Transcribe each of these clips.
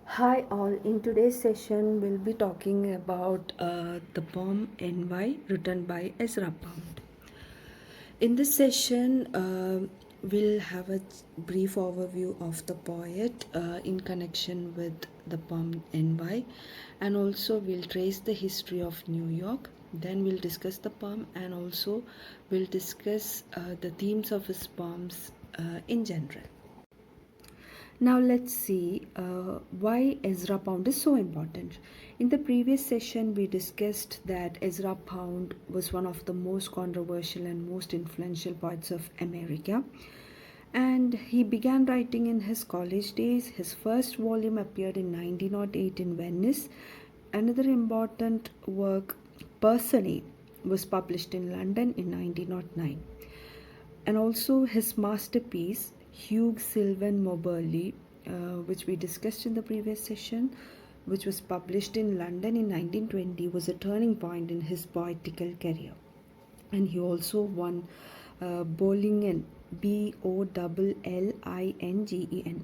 Hi all, in today's session we'll be talking about the poem NY written by Ezra Pound. In this session, we'll have a brief overview of the poet in connection with the poem NY, and also we'll trace the history of New York. Then we'll discuss the poem, and also we'll discuss the themes of his poems in general. Now let's see why Ezra Pound is so important. In the previous session, we discussed that Ezra Pound was one of the most controversial and most influential poets of America. And he began writing in his college days. His first volume appeared in 1908 in Venice. Another important work, Personae, was published in London in 1909. And also his masterpiece, Hugh Sylvan Moberly, which we discussed in the previous session, which was published in London in 1920, was a turning point in his poetical career. And he also won Bollingen, Bollingen,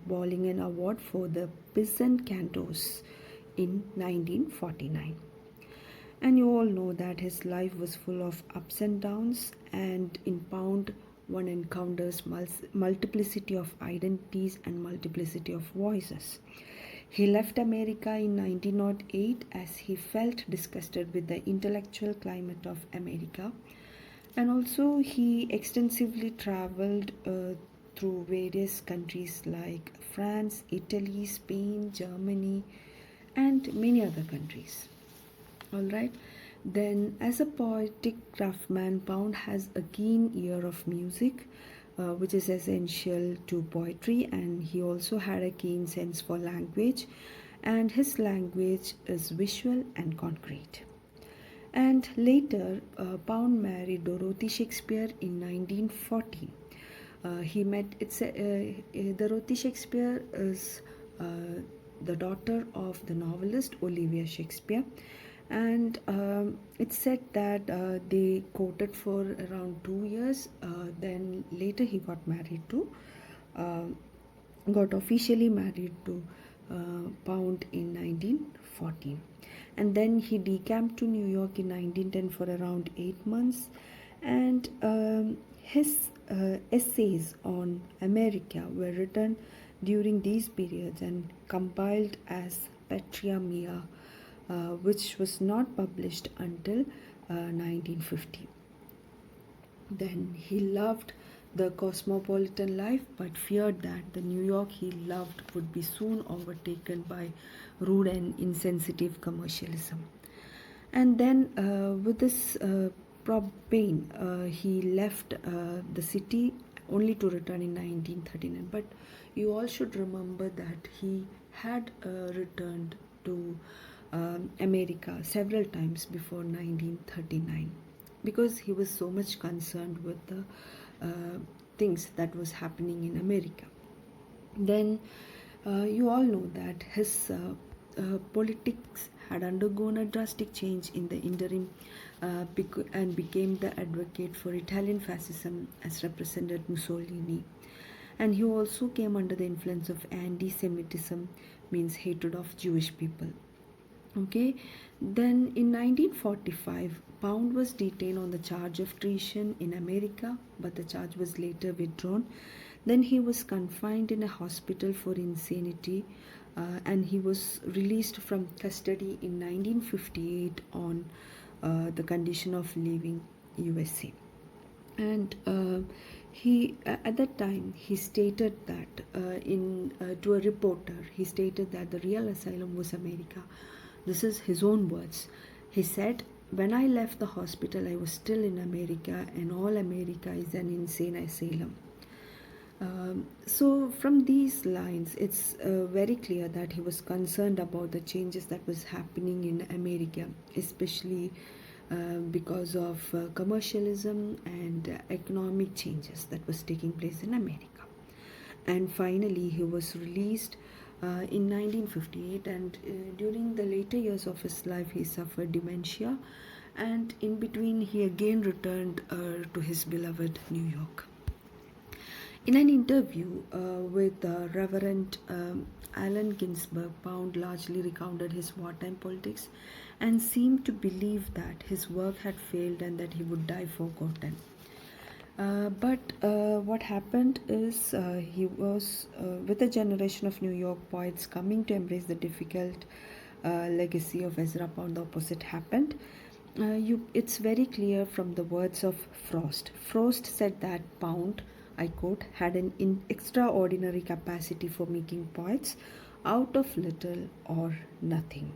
Bollingen Award for the peasant cantos in 1949. And you all know that his life was full of ups and downs, and in Pound, one encounters multiplicity of identities and multiplicity of voices. He left America in 1908 as he felt disgusted with the intellectual climate of America, and also he extensively traveled through various countries like France, Italy, Spain, Germany, and many other countries. All right. Then, as a poetic craftsman, Pound has a keen ear of music, which is essential to poetry, and he also had a keen sense for language, and his language is visual and concrete. And later, Pound married Dorothy Shakespeare in 1914. He met Dorothy Shakespeare is the daughter of the novelist Olivia Shakespeare, and it's said that they courted for around 2 years. Then later he uh, got officially married to Pound in 1914, and then he decamped to New York in 1910 for around 8 months, and his essays on America were written during these periods and compiled as Patria Mia, which was not published until 1950. Then he loved the cosmopolitan life but feared that the New York he loved would be soon overtaken by rude and insensitive commercialism. And then, with this pain, he left the city only to return in 1939. But you all should remember that he had returned to America several times before 1939 because he was so much concerned with the things that was happening in America. Then you all know that his politics had undergone a drastic change in the interim and became the advocate for Italian fascism as represented Mussolini. And he also came under the influence of anti-Semitism, means hatred of Jewish people. Okay, then in 1945, Pound was detained on the charge of treason in America, but the charge was later withdrawn. Then he was confined in a hospital for insanity, and he was released from custody in 1958 on the condition of leaving USA. And he at that time he stated that in to a reporter he stated that the real asylum was America. This is his own words. He said, "When I left the hospital, I was still in America, and all America is an insane asylum." So from these lines, it's very clear that he was concerned about the changes that was happening in America, especially because of commercialism and economic changes that was taking place in America. And finally, he was released in 1958, and during the later years of his life, he suffered dementia, and in between, he again returned to his beloved New York. In an interview with Reverend Allen Ginsberg, Pound largely recounted his wartime politics and seemed to believe that his work had failed and that he would die forgotten. But what happened is he was with a generation of New York poets coming to embrace the difficult legacy of Ezra Pound. The opposite happened. It's very clear from the words of Frost. Frost said that Pound, I quote, had an extraordinary capacity for making poets out of little or nothing,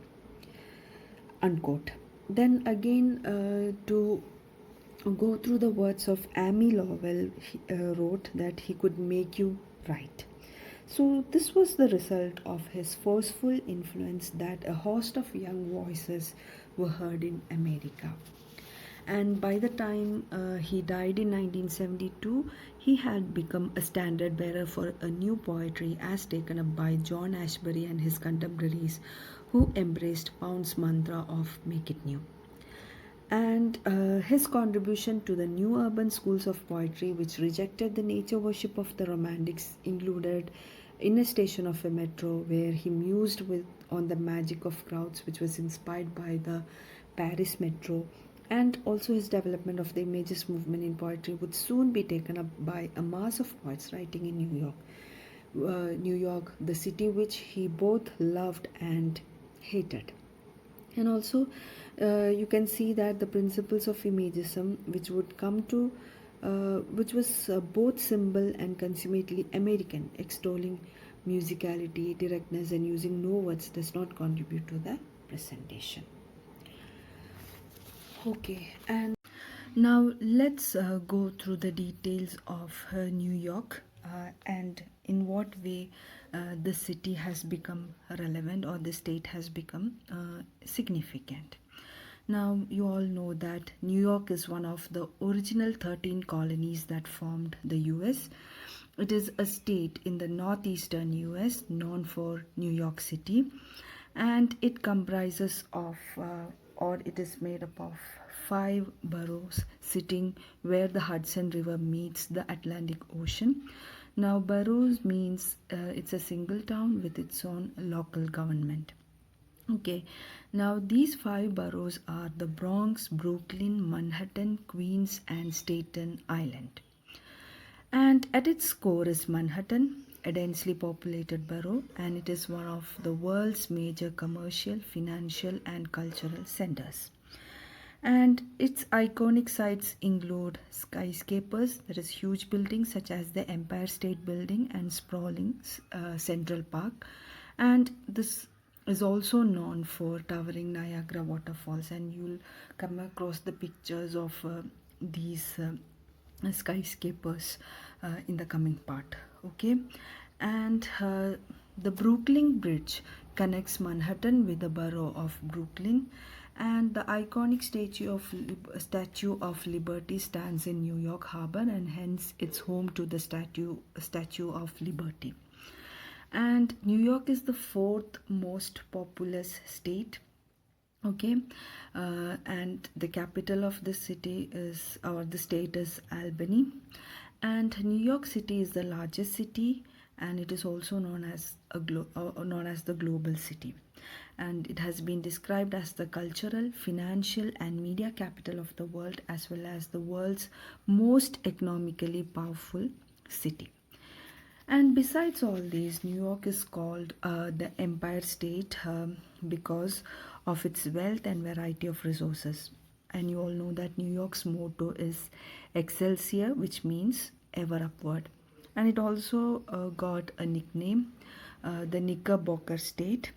unquote. Then again, to go through the words of Amy Lowell, he wrote that he could make you write. So this was the result of his forceful influence that a host of young voices were heard in America. And by the time he died in 1972, he had become a standard bearer for a new poetry as taken up by John Ashbery and his contemporaries, who embraced Pound's mantra of make it new. And his contribution to the new urban schools of poetry, which rejected the nature worship of the romantics, included In a Station of a Metro, where he mused on the magic of crowds, which was inspired by the Paris Metro, and also his development of the images movement in poetry would soon be taken up by a mass of poets writing in New York. New York, the city which he both loved and hated. And also you can see that the principles of imagism, which would come to which was both simple and consummately American, extolling musicality, directness, and using no words, does not contribute to the presentation. Okay, and now let's go through the details of New York and in what way the city has become relevant or the state has become significant. Now, you all know that New York is one of the original 13 colonies that formed the US. It is a state in the northeastern US known for New York City, and it comprises of or it is made up of 5 boroughs sitting where the Hudson River meets the Atlantic Ocean. Now, boroughs means it's a single town with its own local government. Okay, now these 5 boroughs are the Bronx, Brooklyn, Manhattan, Queens, and Staten Island. And at its core is Manhattan, a densely populated borough, and it is one of the world's major commercial, financial, and cultural centers. And its iconic sites include skyscrapers, that is huge buildings such as the Empire State Building and sprawling Central Park. And this is also known for towering Niagara waterfalls, and you'll come across the pictures of these skyscrapers in the coming part. Okay, and the Brooklyn Bridge connects Manhattan with the borough of Brooklyn, and the iconic Statue of Liberty stands in New York Harbor, and hence it's home to the Statue of Liberty. And New York is the 4th most populous state. Okay, and the capital of the city is, or the state is, Albany. And New York City is the largest city, and it is also known as the global city. And it has been described as the cultural, financial, and media capital of the world, as well as the world's most economically powerful city. And besides all these, New York is called the Empire State because of its wealth and variety of resources. And you all know that New York's motto is Excelsior, which means ever upward. And it also got a nickname, the Knickerbocker State.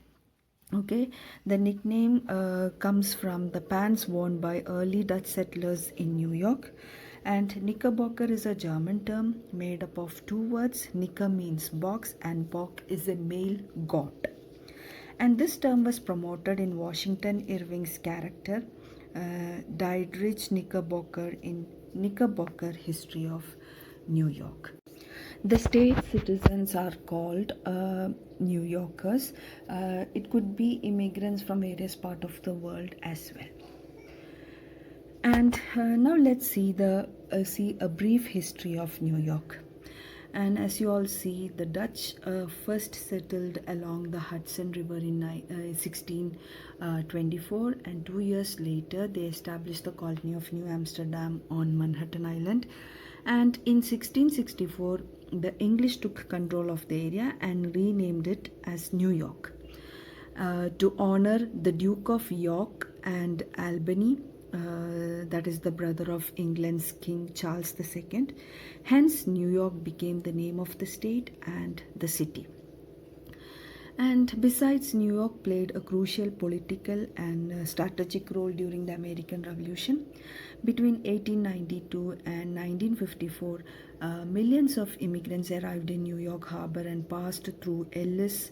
Okay, the nickname comes from the pants worn by early Dutch settlers in New York. And Knickerbocker is a German term made up of 2 words. Knicker means box, and bock is a male goat. And this term was promoted in Washington Irving's character, Dietrich Knickerbocker, in Knickerbocker History of New York. The state citizens are called New Yorkers. It could be immigrants from various parts of the world as well. And now let's see a brief history of New York. And as you all see, the Dutch first settled along the Hudson River in 1624, and 2 years later they established the colony of New Amsterdam on Manhattan Island. And in 1664, the English took control of the area and renamed it as New York to honor the Duke of York and Albany, that is the brother of England's King Charles II. Hence, New York became the name of the state and the city. And besides, New York played a crucial political and strategic role during the American Revolution. Between 1892 and 1954, millions of immigrants arrived in New York Harbor and passed through Ellis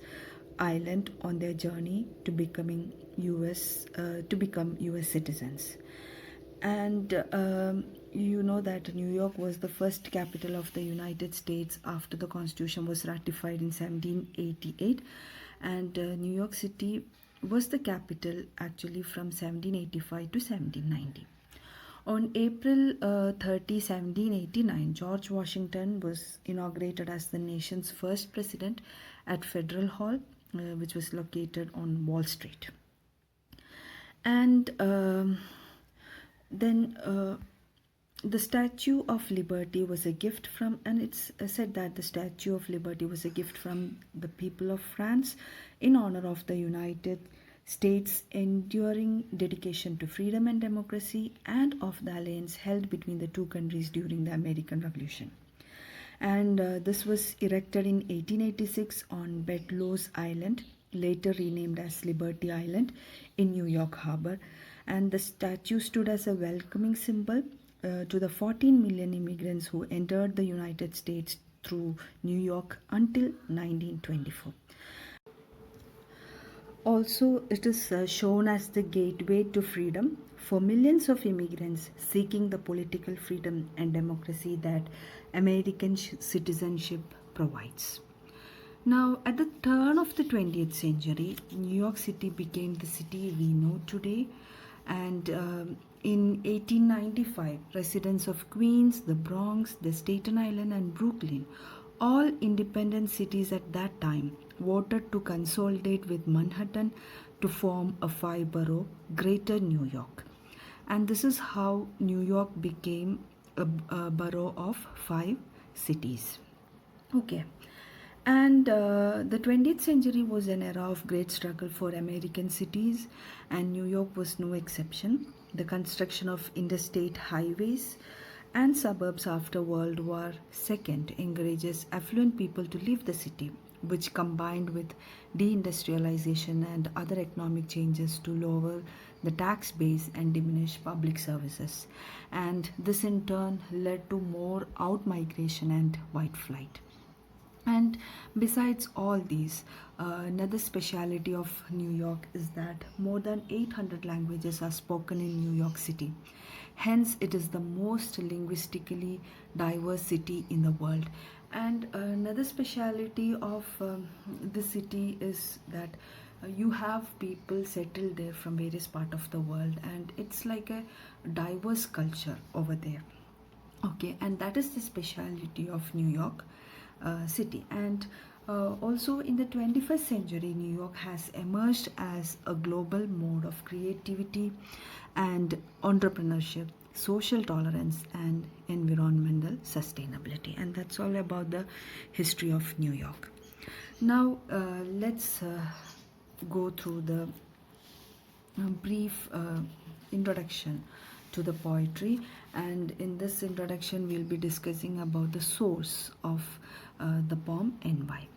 Island on their journey to become U.S. citizens. And you know that New York was the first capital of the United States after the Constitution was ratified in 1788, and New York City was the capital actually from 1785 to 1790. On April 30, 1789, George Washington was inaugurated as the nation's first president at Federal Hall, which was located on Wall Street. And then the Statue of Liberty was a gift from, and it's said that the Statue of Liberty was a gift from the people of France in honor of the United States' enduring dedication to freedom and democracy, and of the alliance held between the two countries during the American Revolution. And this was erected in 1886 on Bedloe's Island, later renamed as Liberty Island in New York Harbor. And the statue stood as a welcoming symbol to the 14 million immigrants who entered the United States through New York until 1924. Also, it is shown as the gateway to freedom for millions of immigrants seeking the political freedom and democracy that American citizenship provides. Now, at the turn of the 20th century, New York City became the city we know today. And in 1895, residents of Queens, the Bronx, the Staten Island, and Brooklyn, all independent cities at that time, voted to consolidate with Manhattan to form a 5-borough Greater New York. And this is how New York became a borough of 5 cities. Okay. And the 20th century was an era of great struggle for American cities, and New York was no exception. The construction of interstate highways and suburbs after World War II encourages affluent people to leave the city, which combined with deindustrialization and other economic changes to lower the tax base and diminish public services. And this in turn led to more outmigration and white flight. And besides all these, another speciality of New York is that more than 800 languages are spoken in New York City. Hence, it is the most linguistically diverse city in the world. And another speciality of the city is that you have people settled there from various parts of the world, and it's like a diverse culture over there. Okay, and that is the speciality of New York city. And also in the 21st century, New York has emerged as a global mode of creativity and entrepreneurship, social tolerance, and environmental sustainability. And that's all about the history of New York. Now let's go through the brief introduction to the poetry, and in this introduction we'll be discussing about the source of the poem Envy.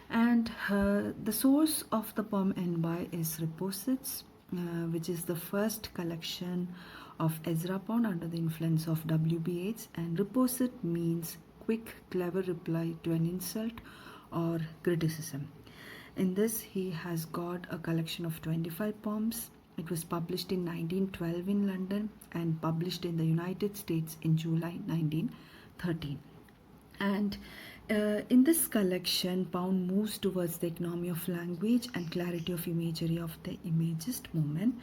And the source of the poem Envy is Reposits, which is the first collection of EZRAPOUND under the influence of W.B. Yeats. And Reposit means quick, clever reply to an insult or criticism. In this, he has got a collection of 25 poems. It was published in 1912 in London and published in the United States in July 1913. And in this collection, Pound moves towards the economy of language and clarity of imagery of the Imagist movement.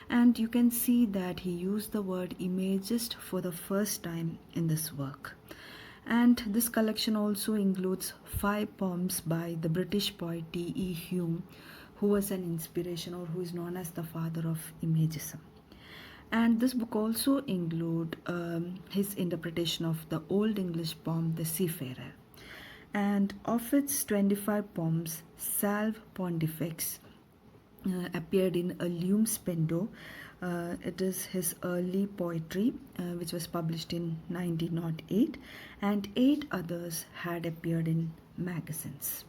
And you can see that he used the word Imagist for the first time in this work. And this collection also includes 5 poems by the British poet T.E. Hume, who was an inspiration or who is known as the father of Imagism. And this book also include his interpretation of the Old English poem The Seafarer. And of its 25 poems, Salve Pontifex appeared in a Lume Spendo. It is his early poetry, which was published in 1908, and 8 others had appeared in magazines.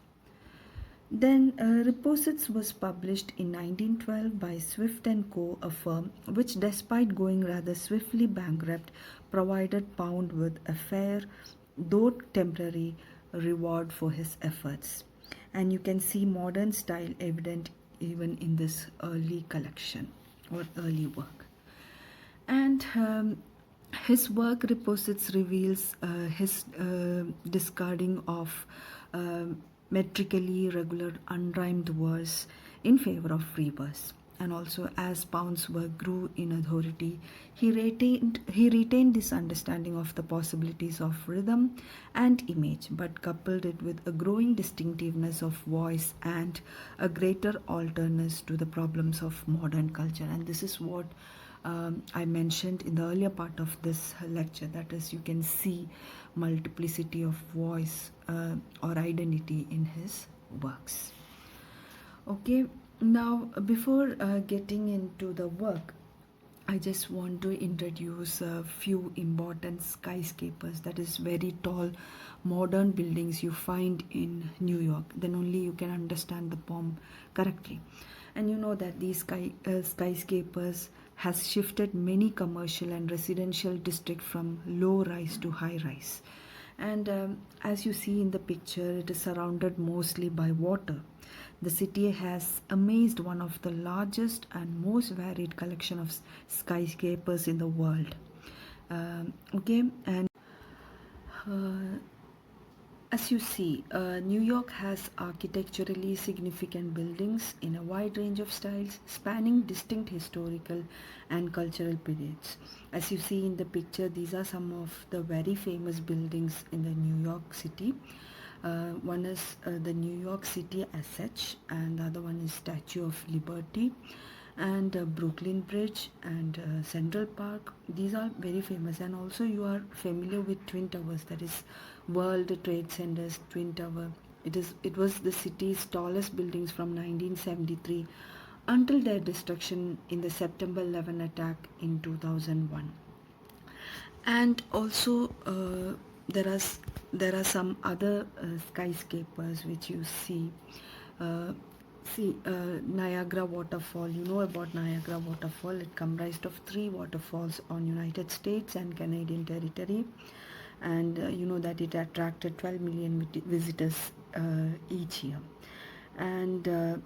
Then Reposits was published in 1912 by Swift & Co., a firm which, despite going rather swiftly bankrupt, provided Pound with a fair, though temporary, reward for his efforts. And you can see modern style evident even in this early collection or early work. And his work Reposits reveals his discarding of metrically regular unrhymed verse in favor of free verse. And also, as Pound's work grew in authority, he retained this understanding of the possibilities of rhythm and image, but coupled it with a growing distinctiveness of voice and a greater alertness to the problems of modern culture. And this is what I mentioned in the earlier part of this lecture, that is, you can see multiplicity of voice or identity in his works. Okay, now before getting into the work, I just want to introduce a few important skyscrapers, that is very tall modern buildings you find in New York. Then only you can understand the poem correctly. And you know that these skyscrapers has shifted many commercial and residential districts from low rise to high rise. And as you see in the picture, it is surrounded mostly by water. The city has amazed one of the largest and most varied collection of skyscrapers in the world. Okay, and as you see, New York has architecturally significant buildings in a wide range of styles spanning distinct historical and cultural periods. As you see in the picture, these are some of the very famous buildings in the New York City. One is the New York City as such, and the other one is Statue of Liberty, and Brooklyn Bridge, and Central Park. These are very famous. And also you are familiar with Twin Towers, that is World Trade Center's Twin Tower. It was the city's tallest buildings from 1973 until their destruction in the September 11 attack in 2001. And also there are some other skyscrapers which you see. Niagara waterfall. You know about Niagara waterfall. It comprised of 3 waterfalls on United States and Canadian territory, and you know that it attracted 12 million visitors each year. And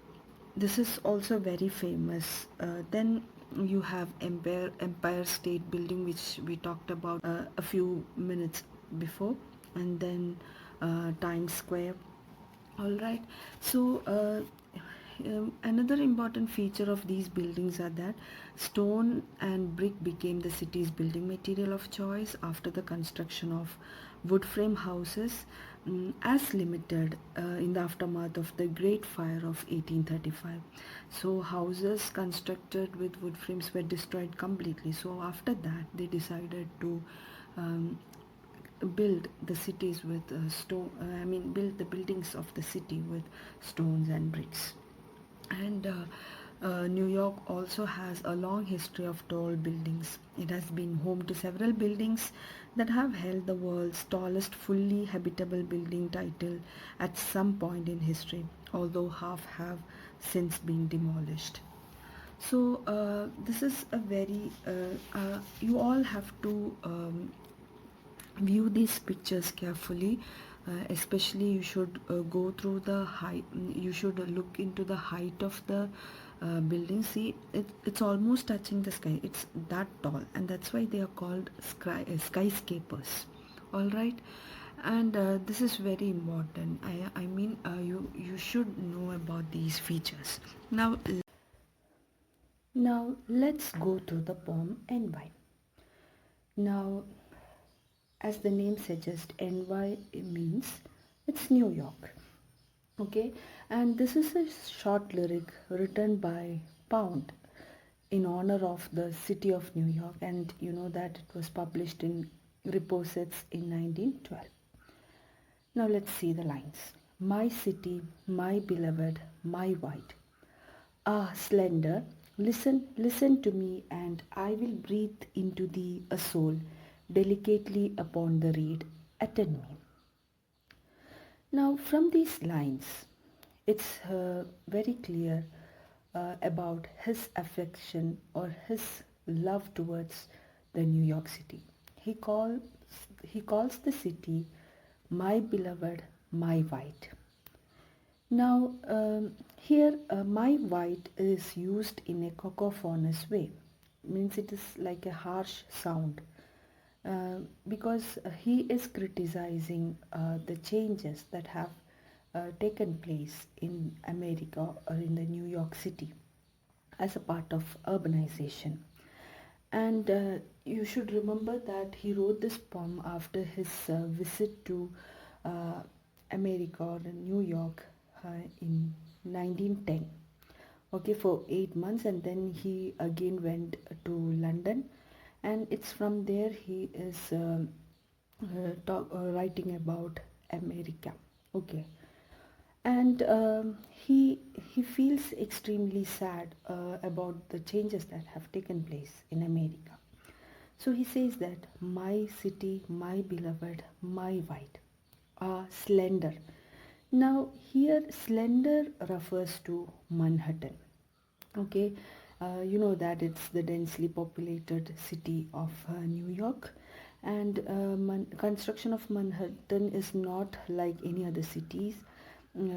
this is also very famous. Then you have Empire State Building, which we talked about a few minutes before, and then Times Square. All right, so another important feature of these buildings are that stone and brick became the city's building material of choice after the construction of wood frame houses as limited in the aftermath of the Great Fire of 1835. So houses constructed with wood frames were destroyed completely. So after that they decided to build the cities with build the buildings of the city with stones and bricks. And New York also has a long history of tall buildings. It has been home to several buildings that have held the world's tallest fully habitable building title at some point in history, although half have since been demolished. So this is a very you all have to view these pictures carefully. Especially you should go through the height. You should look into the height of the building. See, it's almost touching the sky. It's that tall, and that's why they are called skyscrapers. All right, and this is very important. I mean, you should know about these features. Now let's go to the poem and why. Now as the name suggests, NY means it's New York. Okay, and this is a short lyric written by Pound in honor of the city of New York, and you know that it was published in Reposits in 1912. Now let's see the lines. My city, my beloved, my white. Ah, slender, listen, listen to me, and I will breathe into thee a soul, delicately upon the reed, attend me. Now, from these lines, it's very clear about his affection or his love towards the New York City. He calls he calls the city my beloved, my white. Now, here, my white is used in a cacophonous way, means it is like a harsh sound, because he is criticizing the changes that have taken place in America or in the New York City as a part of urbanization. And you should remember that he wrote this poem after his visit to uh, America or New York in 1910. Okay, for 8 months, and then he again went to London, and it's from there he is writing about America. Okay, and he feels extremely sad about the changes that have taken place in America. So he says that my city, my beloved, my white, are slender. Now here slender refers to Manhattan. Okay, you know that it's the densely populated city of New York, and construction of Manhattan is not like any other cities,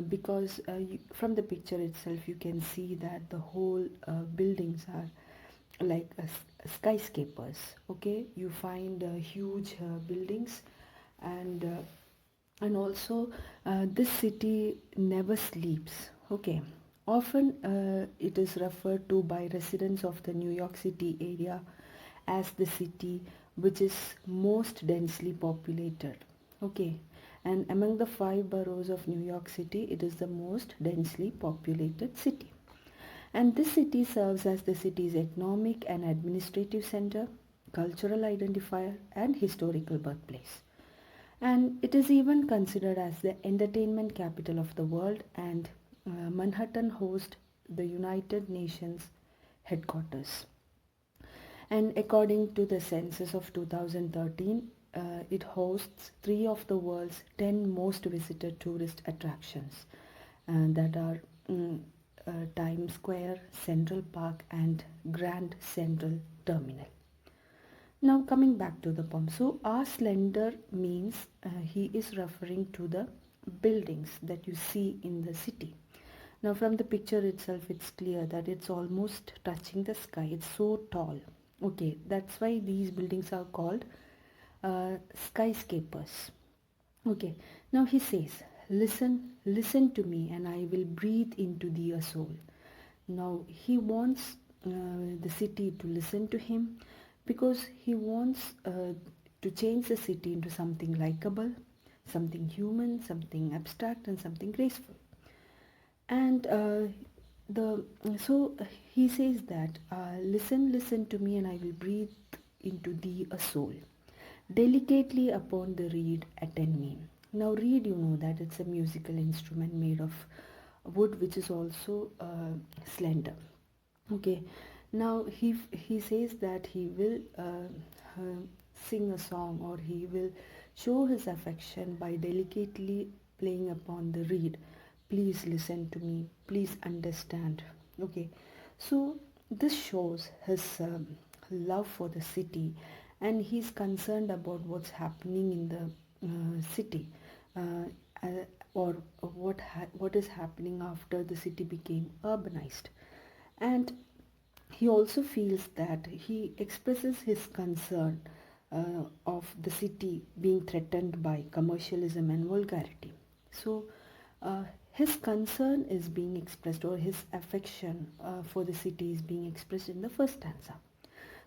because from the picture itself you can see that the whole buildings are like skyscrapers. Okay, you find huge buildings, and also this city never sleeps. Okay, often it is referred to by residents of the New York City area as the city which is most densely populated. Okay, and among the 5 boroughs of New York City, it is the most densely populated city. And this city serves as the city's economic and administrative center, cultural identifier, and historical birthplace. And it is even considered as the entertainment capital of the world, and Manhattan hosts the United Nations headquarters. And according to the census of 2013, it hosts 3 of the world's 10 most visited tourist attractions, that are Times Square, Central Park, and Grand Central Terminal. Now coming back to the poem. So our slender means he is referring to the buildings that you see in the city. Now from the picture itself it's clear that it's almost touching the sky. It's so tall. Okay, that's why these buildings are called skyscrapers. Okay, now he says, listen, listen to me, and I will breathe into thee a soul. Now he wants the city to listen to him, because he wants to change the city into something likable, something human, something abstract, and something graceful. And the so he says that listen, listen to me, and I will breathe into thee a soul. Delicately upon the reed attend me. Now reed, you know that it's a musical instrument made of wood, which is also slender. Okay, now he says that he will sing a song, or he will show his affection by delicately playing upon the reed. Please listen to me, please understand. Okay, so this shows his love for the city, and he's concerned about what's happening in the city, uh, uh, or what is happening after the city became urbanized. And he also feels that he expresses his concern of the city being threatened by commercialism and vulgarity. So his concern is being expressed, or his affection for the city is being expressed in the first stanza.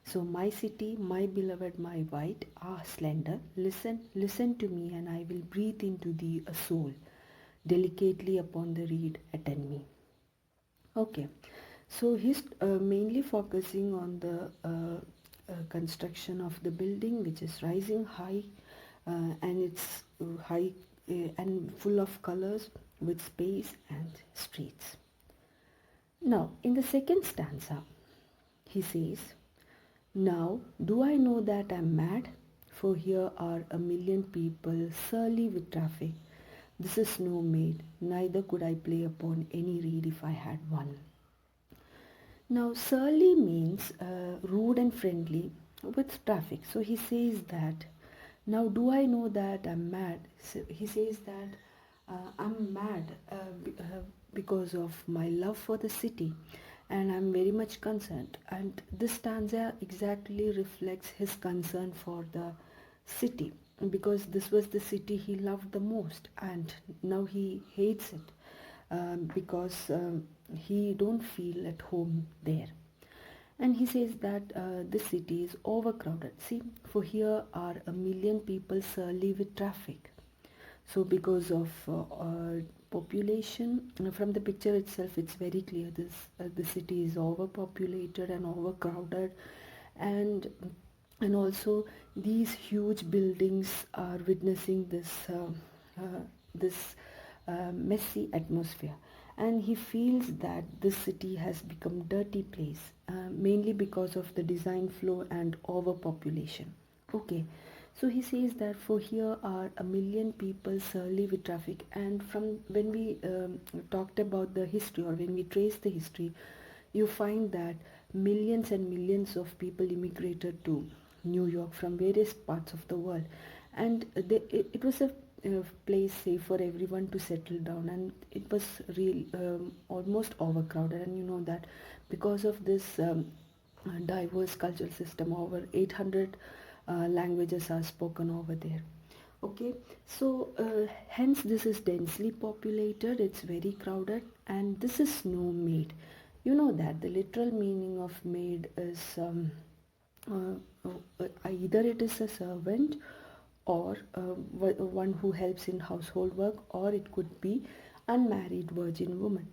So my city, my beloved, my white, ah slender, listen, listen to me, and I will breathe into thee a soul. Delicately upon the reed, attend me. Okay, so he's mainly focusing on the construction of the building, which is rising high, and it's high and full of colors with space and streets. Now, in the second stanza, he says, now do I know that I'm mad? For here are a million people surly with traffic. This is no maid, neither could I play upon any reed if I had one. Now, surly means rude and friendly with traffic. So he says that, now do I know that I'm mad? So he says that I'm mad because of my love for the city, and I'm very much concerned. And this stanza exactly reflects his concern for the city, because this was the city he loved the most, and now he hates it because he don't feel at home there. And he says that the city is overcrowded. See, for here are a million people surly with traffic. So because of population, from the picture itself, it's very clear this the city is overpopulated and overcrowded, and also these huge buildings are witnessing this messy atmosphere, and he feels that this city has become dirty place, mainly because of the design flaw and overpopulation. Okay, so he says that for here are a million people surly with traffic, and from when we talked about the history, or when we trace the history, you find that millions and millions of people immigrated to New York from various parts of the world, and it was a place safe for everyone to settle down, and it was real almost overcrowded. And you know that because of this diverse cultural system, over 800 languages are spoken over there. Okay, so hence this is densely populated, it's very crowded, and this is no maid. You know that the literal meaning of maid is either it is a servant, or one who helps in household work, or it could be unmarried virgin woman.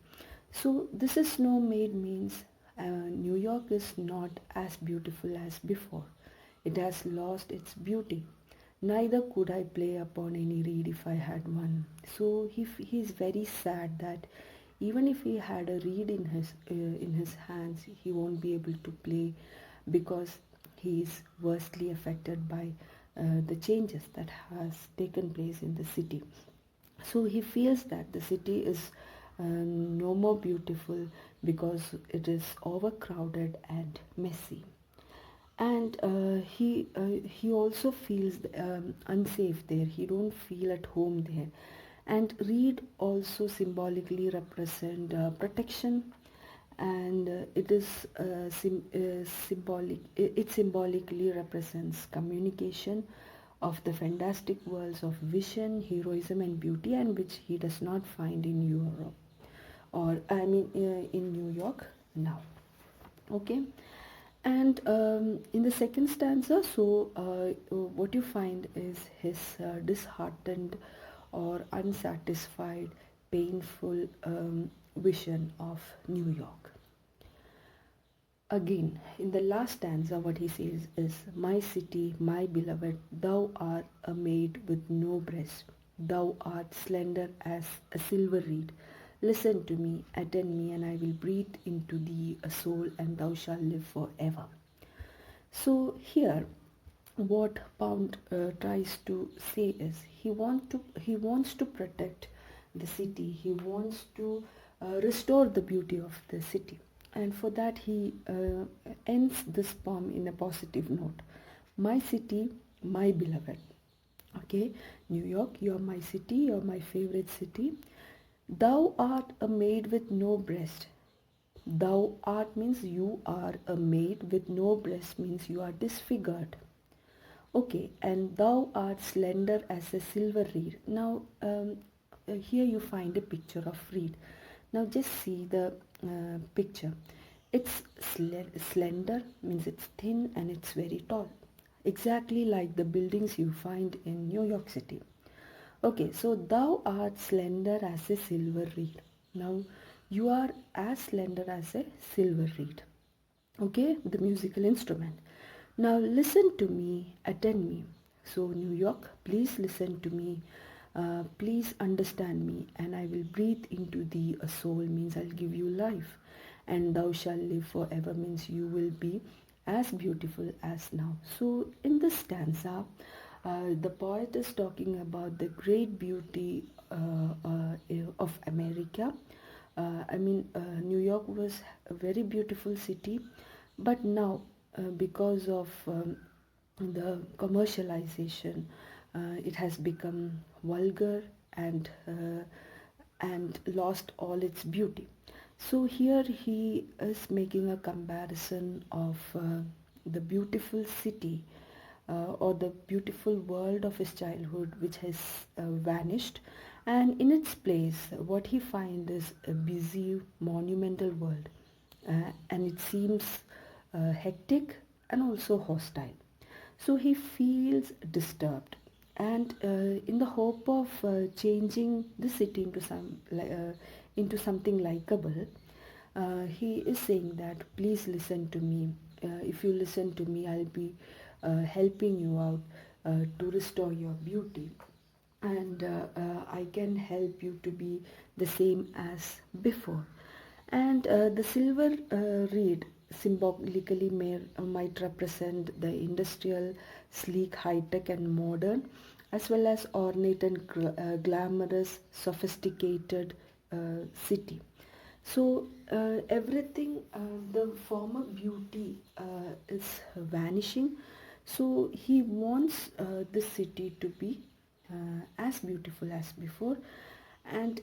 So this is no maid means New York is not as beautiful as before. It has lost its beauty. Neither could I play upon any reed if I had one. So he is very sad that even if he had a reed in his hands, he won't be able to play, because he is worstly affected by the changes that has taken place in the city. So he feels that the city is no more beautiful because it is overcrowded and messy, and he also feels unsafe there. He don't feel at home there. And reed also symbolically represent protection, and it symbolically represents communication of the fantastic worlds of vision, heroism, and beauty, and which he does not find in Europe, or I mean in New York now. Okay, and in the second stanza, so what you find is his disheartened or unsatisfied, painful vision of New York. Again, in the last stanza, what he says is, my city, my beloved, thou art a maid with no breast. Thou art slender as a silver reed. Listen to me, attend me, and I will breathe into thee a soul, and thou shalt live forever. So here, what Pound tries to say is, he wants to protect the city. He wants to restore the beauty of the city, and for that he ends this poem in a positive note. My city, my beloved. Okay, New York, you are my city, you are my favorite city. Thou art a maid with no breast. Thou art means you are a maid with no breast, means you are disfigured. Okay, and thou art slender as a silver reed. Now, here you find a picture of reed. Now, just see the picture. It's slender, means it's thin and it's very tall, exactly like the buildings you find in New York City. Okay, so thou art slender as a silver reed. Now you are as slender as a silver reed. Okay, the musical instrument. Now listen to me, attend me. So, New York, please listen to me. Please understand me, and I will breathe into thee a soul, means I'll give you life. And thou shalt live forever, means you will be as beautiful as now. So, in this stanza, the poet is talking about the great beauty of America. New York was a very beautiful city, but now, because of the commercialization, it has become vulgar and lost all its beauty. So here he is making a comparison of the beautiful city or the beautiful world of his childhood, which has vanished, and in its place what he finds is a busy monumental world, and it seems hectic and also hostile. So he feels disturbed, and in the hope of changing the city into something likable, he is saying that please listen to me. If you listen to me, I'll be helping you out to restore your beauty, and I can help you to be the same as before. And the silver reed symbolically might represent the industrial, sleek, high-tech and modern, as well as ornate and glamorous, sophisticated city. So everything, the former beauty is vanishing. So he wants the city to be as beautiful as before, and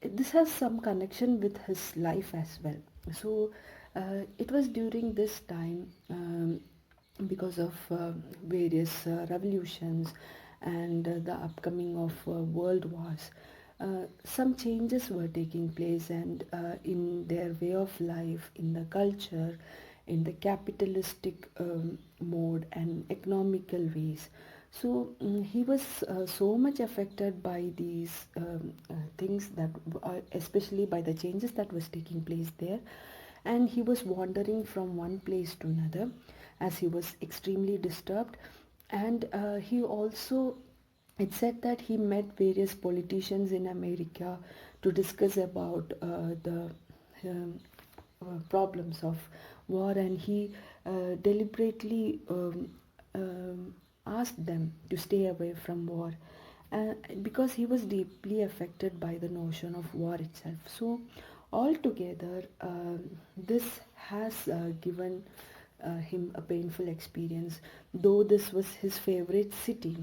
this has some connection with his life as well. So it was during this time, because of various revolutions and the upcoming of world wars, some changes were taking place, and in their way of life, in the culture, in the capitalistic mode and economical ways. So he was so much affected by these things that, especially by the changes that was taking place there, and he was wandering from one place to another as he was extremely disturbed. And he also, it said that he met various politicians in America to discuss about the problems of war, and he deliberately asked them to stay away from war, because he was deeply affected by the notion of war itself. So altogether, this has given him a painful experience. Though this was his favorite city,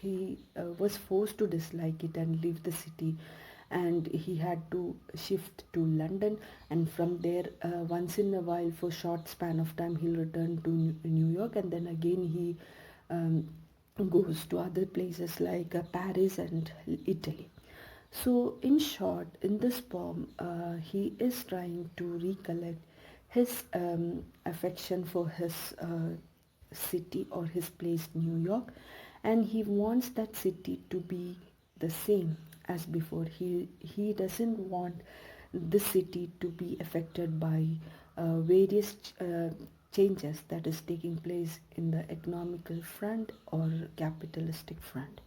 he was forced to dislike it and leave the city, and he had to shift to London, and from there, once in a while, for short span of time, he'll return to New York, and then again he goes to other places like Paris and Italy. So, in short, in this poem, he is trying to recollect his affection for his city or his place, New York, and he wants that city to be the same as before. He doesn't want the city to be affected by various changes that is taking place in the economical front or capitalistic front.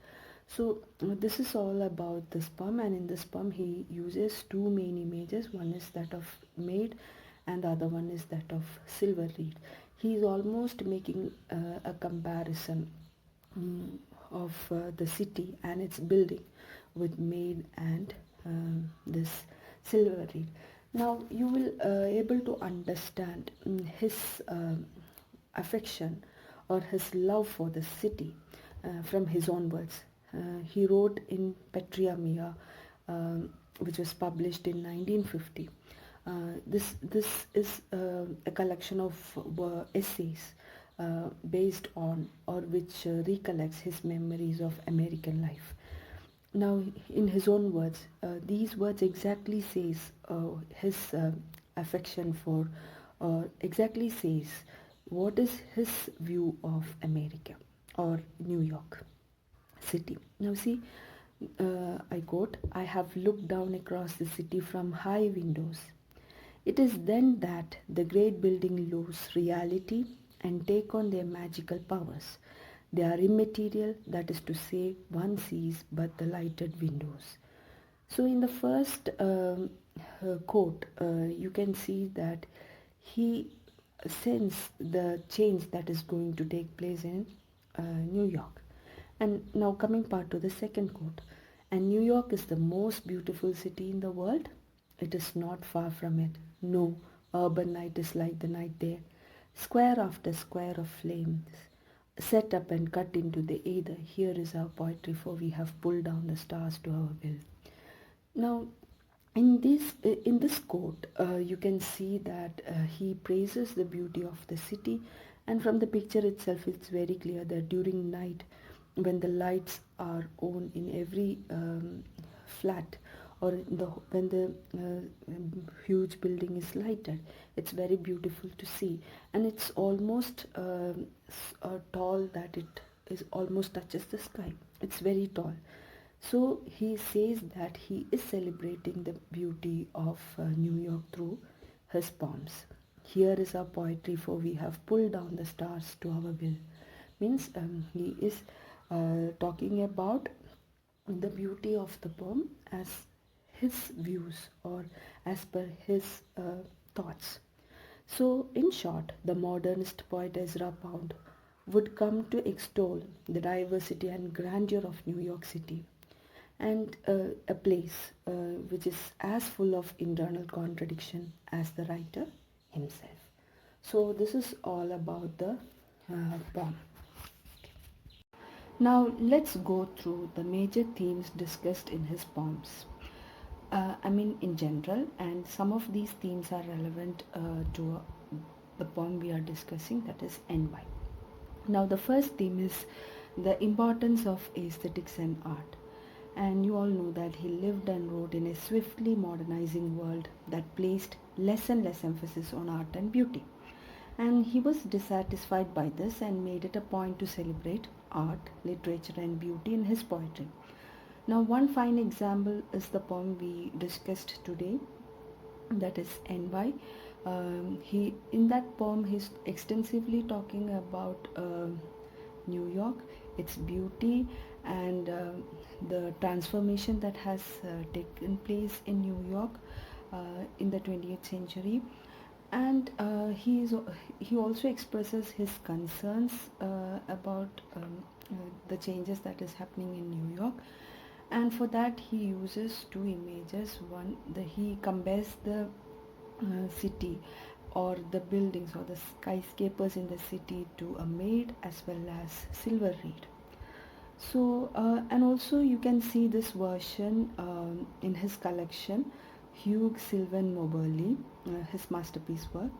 So this is all about this poem, and in this poem he uses two main images. One is that of maid, and the other one is that of silver reed. He is almost making a comparison of the city and its building with maid and this silver reed. Now you will able to understand his affection or his love for the city from his own words. He wrote in Petria Mia, which was published in 1950. This is a collection of essays based on or which recollects his memories of American life. Now, in his own words, these words exactly says his affection for or exactly says what is his view of America or New York City. Now, see, I quote, "I have looked down across the city from high windows. It is then that the great buildings lose reality and take on their magical powers. They are immaterial, that is to say, one sees but the lighted windows." So, in the first quote, you can see that he sense the change that is going to take place in New York. And now, coming part to the second quote, "And New York is the most beautiful city in the world? It is not far from it. No, urban night is like the night there. Square after square of flames, set up and cut into the ether. Here is our poetry, for we have pulled down the stars to our will." Now, in this quote, you can see that he praises the beauty of the city, and from the picture itself, it's very clear that during night, when the lights are on in every flat, or when the huge building is lighted, it's very beautiful to see, and it's almost tall that it is almost touches the sky. It's very tall. So he says that he is celebrating the beauty of New York through his poems. "Here is our poetry, for we have pulled down the stars to our will." Means he is talking about the beauty of the poem as his views or as per his thoughts. So, in short, the modernist poet Ezra Pound would come to extol the diversity and grandeur of New York City, and a place which is as full of internal contradiction as the writer himself. So, this is all about the poem. Now, let's go through the major themes discussed in his poems. In general, and some of these themes are relevant to the poem we are discussing, that is NY. Now, the first theme is the importance of aesthetics and art. And you all know that he lived and wrote in a swiftly modernizing world that placed less and less emphasis on art and beauty. And he was dissatisfied by this and made it a point to celebrate art, literature, and beauty in his poetry. Now, one fine example is the poem we discussed today, that is NY. He in that poem he's extensively talking about New York, its beauty, and the transformation that has taken place in New York in the 20th century. And he also expresses his concerns about the changes that is happening in New York, and for that he uses two images. One, he compares the city or the buildings or the skyscrapers in the city to a maid as well as silver reed. So and also you can see this version in his collection, Hugh Sylvan Moberly, his masterpiece work.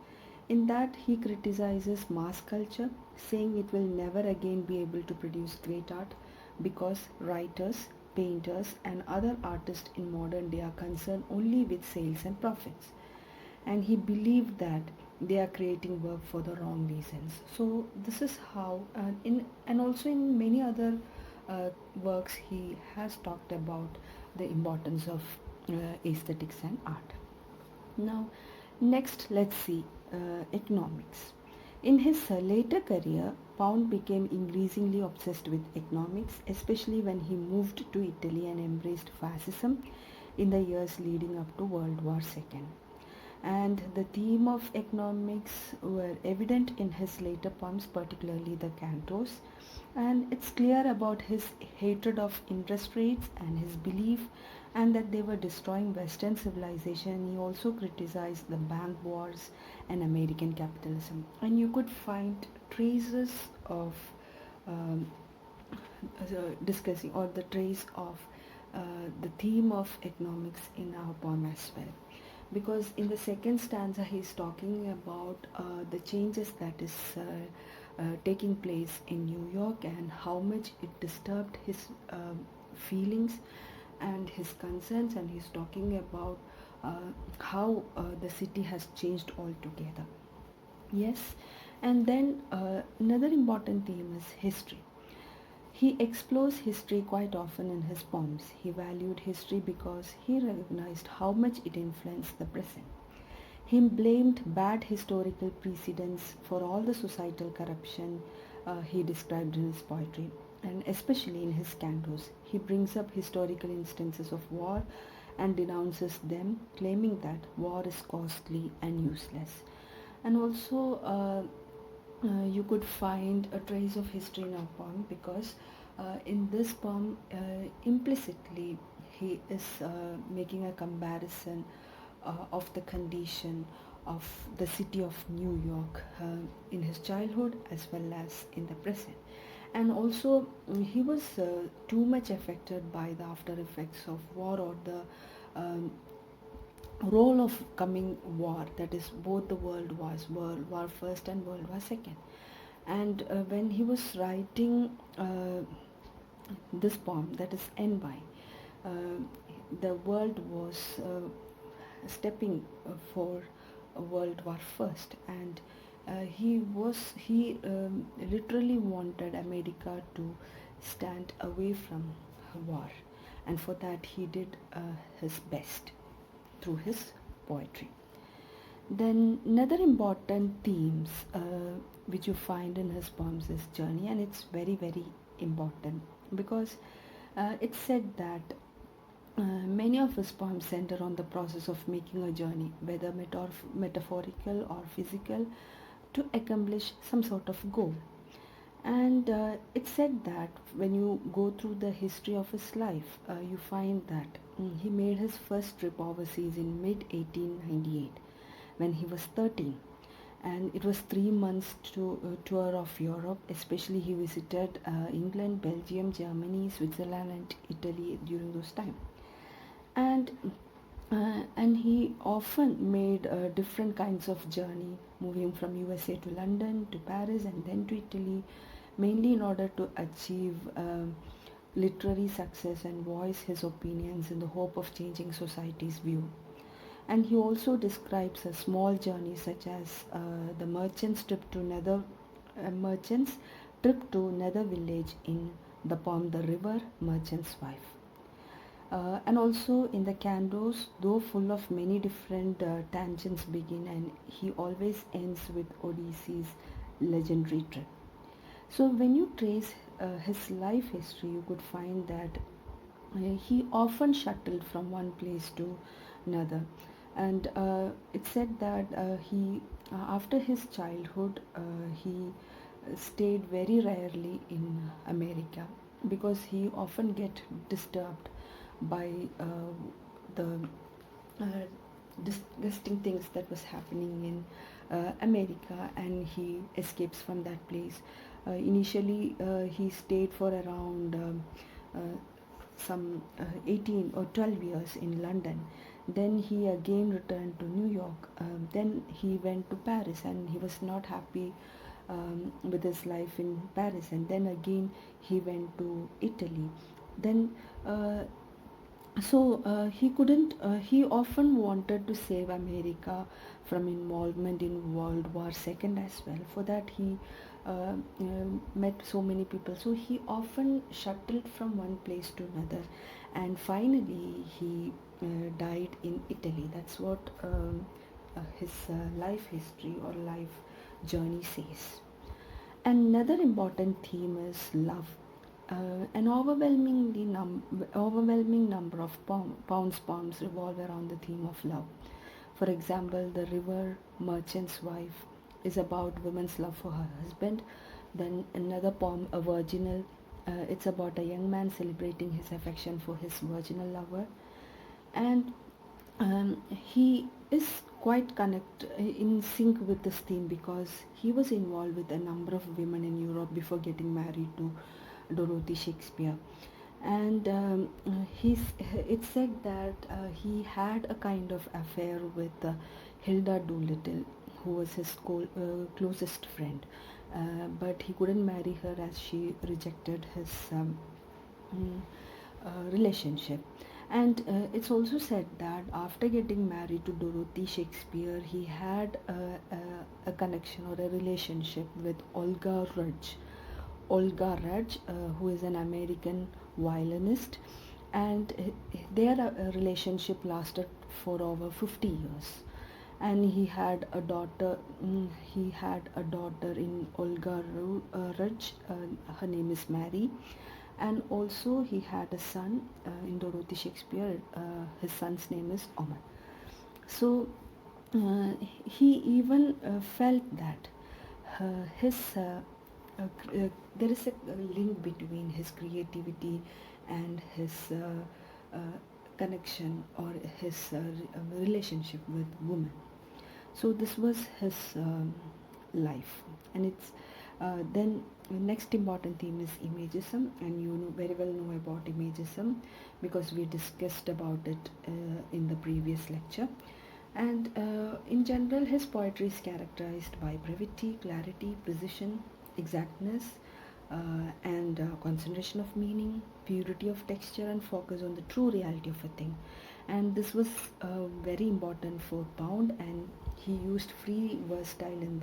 In that he criticizes mass culture, saying it will never again be able to produce great art because writers, painters, and other artists in modern day are concerned only with sales and profits. And he believed that they are creating work for the wrong reasons. So this is how, and also in many other works, he has talked about the importance of aesthetics and art. Now, next, let's see economics. In his later career, Pound became increasingly obsessed with economics, especially when he moved to Italy and embraced fascism in the years leading up to World War II. And the theme of economics were evident in his later poems, particularly the cantos. And it's clear about his hatred of interest rates and his belief and that they were destroying Western civilization. He also criticized the bank wars and American capitalism. And you could find traces of um, discussing or the trace of the theme of economics in our poem as well, because in the second stanza he's talking about the changes that is taking place in New York and how much it disturbed his feelings and his concerns, and he's talking about how the city has changed altogether. Yes, and then another important theme is history. He explores history quite often in his poems. He valued history because he recognized how much it influenced the present. He blamed bad historical precedents for all the societal corruption he described in his poetry, and especially in his cantos. He brings up historical instances of war and denounces them, claiming that war is costly and useless. And also, you could find a trace of history in our poem because in this poem, implicitly, he is making a comparison of the condition of the city of New York in his childhood as well as in the present. And also, he was too much affected by the after effects of war or the um, role of coming war, that is both the world wars, World War First and World War Second. And when he was writing this poem, that is NY, uh, the world was stepping for World War First, and he literally wanted America to stand away from war, and for that he did his best through his poetry. Then another important themes which you find in his poems is journey, and it's very important because it's said that many of his poems center on the process of making a journey, whether metaphorical or physical, to accomplish some sort of goal. And it's said that when you go through the history of his life, you find that he made his first trip overseas in mid 1898 when he was 13, and it was 3 months to tour of Europe. Especially he visited England, Belgium, Germany, Switzerland, and Italy during those time. And he often made different kinds of journey, moving from USA to London to Paris and then to Italy, mainly in order to achieve literary success and voice his opinions in the hope of changing society's view. And he also describes a small journey such as the merchant's trip to Nether village in the poem The River Merchant's Wife. And also in the cantos, though full of many different tangents begin, and he always ends with Odysseus' legendary trip. So when you trace his life history, you could find that he often shuttled from one place to another, and it said that he after his childhood he stayed very rarely in America because he often get disturbed by the uh, disgusting things that was happening in America, and he escapes from that place. Initially, he stayed for around some 18 or 12 years in London. Then he again returned to New York. Then he went to Paris, and he was not happy with his life in Paris. And then again he went to Italy. Then he couldn't he often wanted to save America from involvement in World War II as well. For that he met so many people, so he often shuttled from one place to another, and finally he died in Italy. That's what his life history or life journey says. Another important theme is love. Overwhelming number of Pound's poems revolve around the theme of love. For example, The River Merchant's Wife is about woman's love for her husband. Then another poem, A Virginal, it's about a young man celebrating his affection for his virginal lover. And he is quite in sync with this theme because he was involved with a number of women in Europe before getting married to Dorothy Shakespeare. And it's said that he had a kind of affair with Hilda Doolittle, who was his closest friend, but he couldn't marry her as she rejected his relationship. And it's also said that after getting married to Dorothy Shakespeare, he had a connection or a relationship with Olga Rudge. Olga Rudge, who is an American violinist, and their relationship lasted for over 50 years. And he had a daughter. He had a daughter in Olga Rudge. Her name is Mary, and also he had a son in Dorothy Shakespeare. His son's name is Omar. So he even felt that his there is a link between his creativity and his connection or his relationship with women. So this was his life, and it's then the next important theme is imagism, and you very well know about imagism because we discussed about it in the previous lecture. And in general, his poetry is characterized by brevity, clarity, precision, exactness, and concentration of meaning, purity of texture, and focus on the true reality of a thing. And this was very important for Pound, and he used free verse style in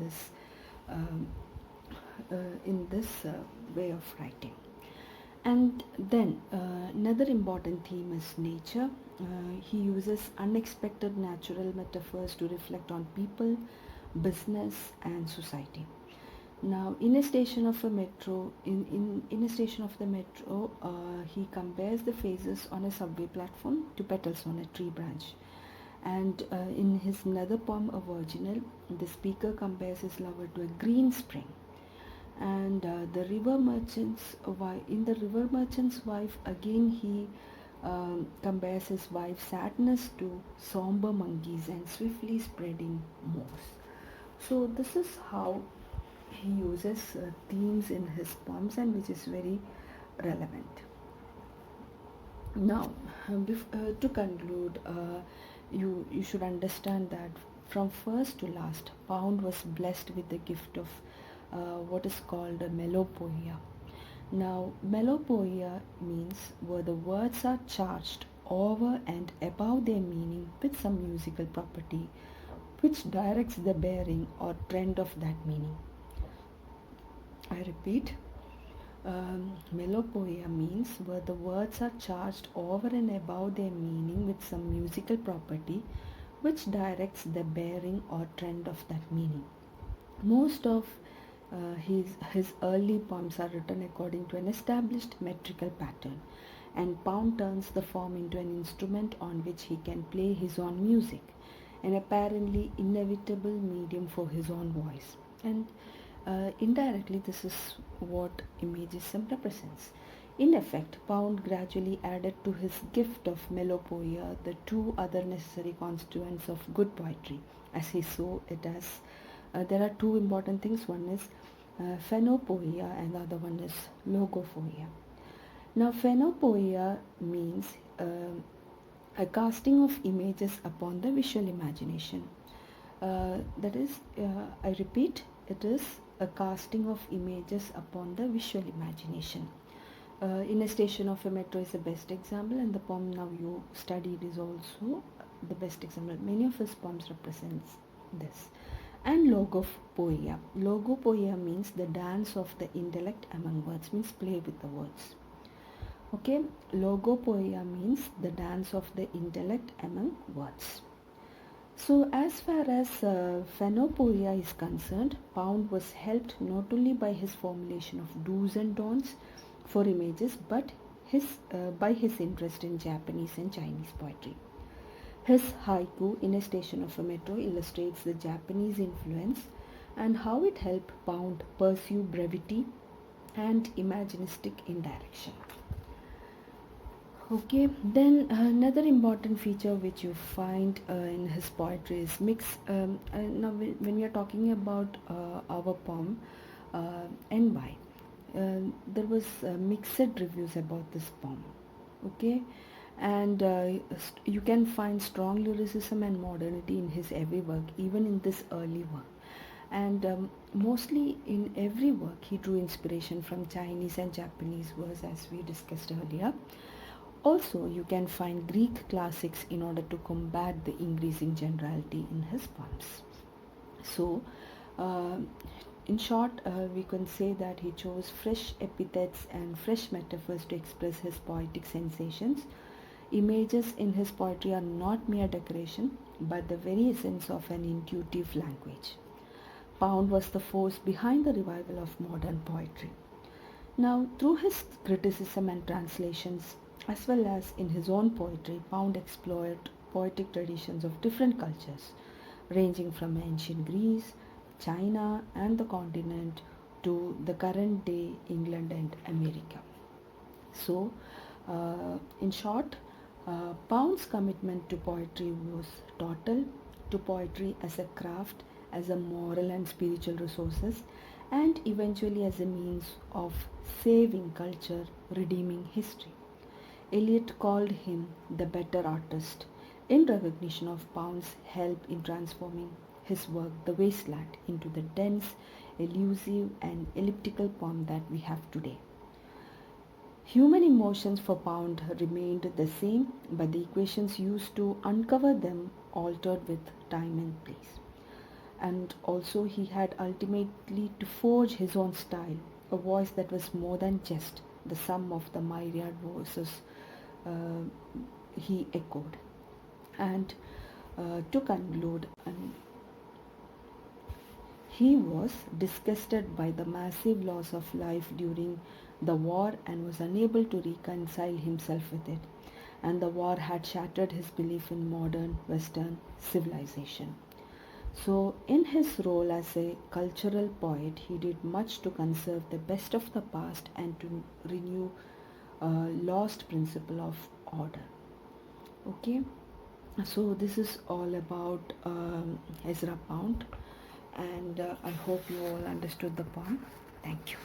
this way of writing. And then another important theme is nature. He uses unexpected natural metaphors to reflect on people, business, and society. Now, in a station of a metro, in a station of the metro, he compares the faces on a subway platform to petals on a tree branch. And in his another poem, A Virginal, the speaker compares his lover to a green spring. And the river merchant's wife, in the river merchant's wife, again he compares his wife's sadness to somber monkeys and swiftly spreading moss. So this is how he uses themes in his poems, and which is very relevant. Now, to conclude, you should understand that from first to last, Pound was blessed with the gift of what is called a melopoeia. Now, melopoeia means where the words are charged over and above their meaning with some musical property which directs the bearing or trend of that meaning. I repeat, melopoeia means where the words are charged over and above their meaning with some musical property which directs the bearing or trend of that meaning. Most of his early poems are written according to an established metrical pattern, and Pound turns the form into an instrument on which he can play his own music, an apparently inevitable medium for his own voice. And indirectly, this is what imagism represents. In effect, Pound gradually added to his gift of melopoeia the two other necessary constituents of good poetry, as he saw it as. There are two important things. One is phenopoeia and the other one is logophoia. Now, phenopoeia means a casting of images upon the visual imagination. That is, I repeat, it is a casting of images upon the visual imagination. In a station of a metro is the best example, and the poem now you studied is also the best example. Many of his poems represents this. And logopoeia. Logopoeia means the dance of the intellect among words, means play with the words. Okay, logopoeia means the dance of the intellect among words. So as far as phenopoeia is concerned, Pound was helped not only by his formulation of do's and don'ts for images, but by his interest in Japanese and Chinese poetry. His haiku, In a Station of a Metro, illustrates the Japanese influence and how it helped Pound pursue brevity and imaginistic indirection. Okay, then another important feature which you find in his poetry is mix. Now, when we are talking about our poem, NY, there was mixed reviews about this poem. Okay, and you can find strong lyricism and modernity in his every work, even in this early work. And mostly in every work he drew inspiration from Chinese and Japanese verse, as we discussed earlier. Also, you can find Greek classics in order to combat the increasing generality in his poems. So, Uh, in short, we can say that he chose fresh epithets and fresh metaphors to express his poetic sensations. Images in his poetry are not mere decoration, but the very essence of an intuitive language. Pound was the force behind the revival of modern poetry. Now, through his criticism and translations, as well as in his own poetry, Pound explored poetic traditions of different cultures, ranging from ancient Greece, China, and the continent to the current day England and America. So, in short, Pound's commitment to poetry was total, to poetry as a craft, as a moral and spiritual resources, and eventually as a means of saving culture, redeeming history. Eliot called him the better artist in recognition of Pound's help in transforming his work, The Wasteland, into the dense, elusive, and elliptical poem that we have today. Human emotions for Pound remained the same, but the equations used to uncover them altered with time and place. And also, he had ultimately to forge his own style, a voice that was more than just the sum of the myriad voices uh, he echoed. And to conclude, he was disgusted by the massive loss of life during the war and was unable to reconcile himself with it. And the war had shattered his belief in modern Western civilization. So, in his role as a cultural poet, he did much to conserve the best of the past and to renew a lost principle of order. Okay, so this is all about Ezra Pound, and I hope you all understood the poem. Thank you.